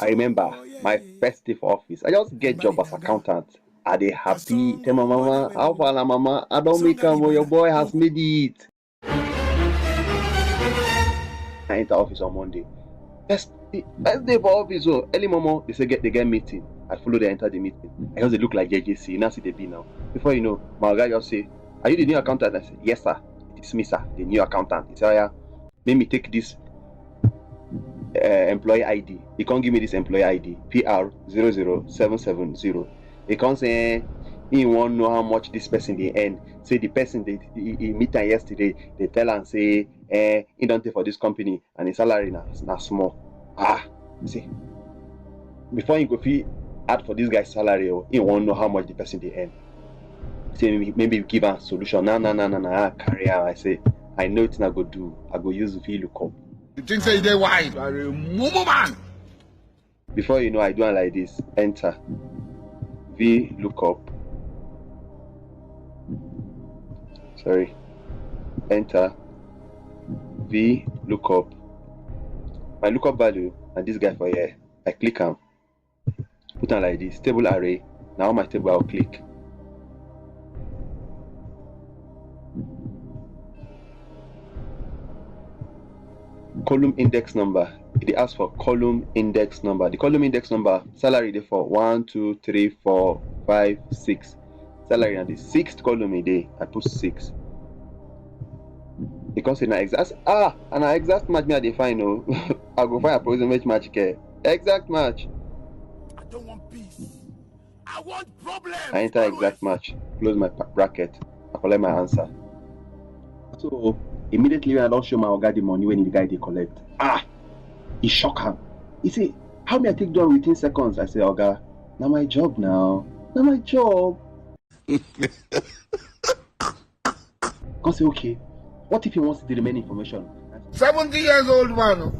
I remember my first day for office. I just get job as accountant. Are they happy? Tell my mama, how far la mama? I don't make am, your boy has made it. I enter office on Monday. First day for office, so early mama, they say they get meeting. I follow they enter the meeting. I just look like JJC. Now see the B now. Before you know, my guy just say, "Are you the new accountant?" I say, "Yes, sir. It is me, sir, the new accountant." He say, "Oh, yeah, let me take this employee ID." He can't give me this employee ID, PR00770. He can't say he won't know how much this person they earn. Say the person he meet her yesterday, they tell and say he don't take for this company and his salary na small. See, before he go fee add for this guy's salary, he won't know how much the person they earn. Say maybe give a solution. Nah, carry out. I say I know it's not go do. I go use VLOOKUP. You think say they wise? You are a mumu man. Before you know, I do it like this. Enter VLOOKUP. Sorry. Enter VLOOKUP. My lookup value and this guy for here. I click him. Put on like this. Table array. Now my table I'll click. Column index number. It asks for column index number. The column index number salary dey for 1, 2, 3, 4, 5, 6. Salary na the 6th column a day. I put 6. Because in exact and an exact match me I define no. I go find approximate match care. Exact match. I don't want peace. I want problems. I enter exact match. Close my bracket. I collect my answer. So immediately when I don't show my oga the money when the guy they collect. He shock him. He say, how may I take down within seconds? I say, oga, now my job now. Now my job. Come say, okay. What if he wants the remaining information? 70 years old man.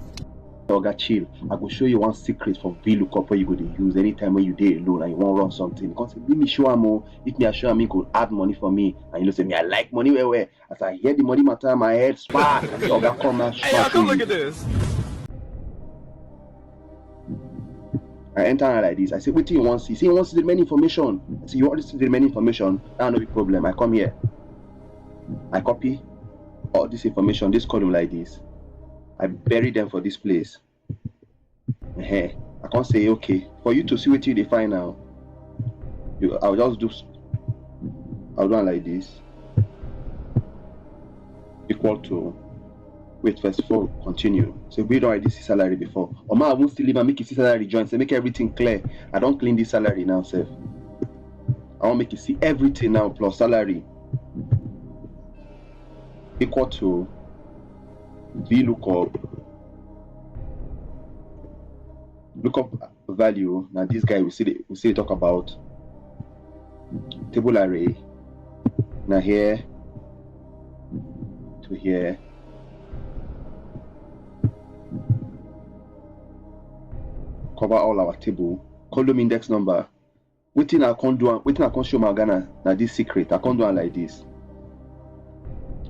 Oga, chill. I go show you one secret for VLOOKUP where you go to use anytime when you day alone and you want to run something. Come say, let me show him. If me I show him, he could add money for me. And you know say me, I like money where. As I hear the money matter, my head spark. I say, oga, come now. Hey, come look at this. I enter like this. I say, what do you want to see? He say, he wants to see the main information. I say, you want to see the main information? That's no big problem. I come here. I copy all this information, this column like this. I bury them for this place. I can't say, okay, for you to see what you define now, I'll do it like this. Equal to, wait first before continue. So we don't write this salary before. Or I won't still leave and make it see salary join. So make everything clear. I don't clean this salary now, sir. I want to make it see everything now plus salary. Equal to VLOOKUP. Lookup value. Now this guy we see talk about table array. Now here to here. Cover all our table. Column index number. Waiting I can't do. Waiting I can't show my Ghana. Now this secret. I can't do it like this.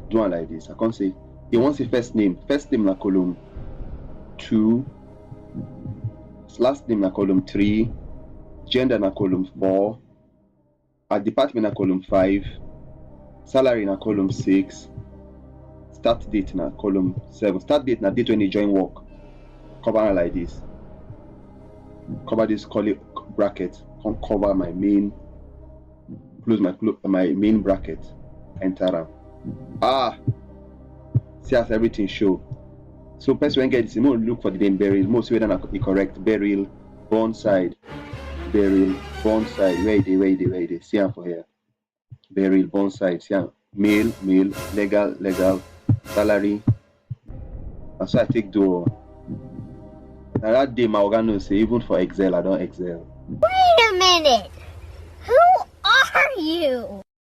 Do it like this. I can't say. He wants a first name. First name na column 2. Last name na column 3. Gender na column 4. A department na column 5. Salary na column 6. Start date na column 7. Start date na date when you join work. Cover like this. Cover this bracket. Cover my main. Close my main bracket. Enter. See as everything show. So person when get this, more look for the name Beryl. Most whether not be correct. Beryl Burnsyde. Beryl Burnsyde. Where they? See him for here. Beryl Burnsyde. See him. Male, legal, salary. And so I take door. Now that day my organ say even for Excel I don't excel. Wait a minute. Who are you?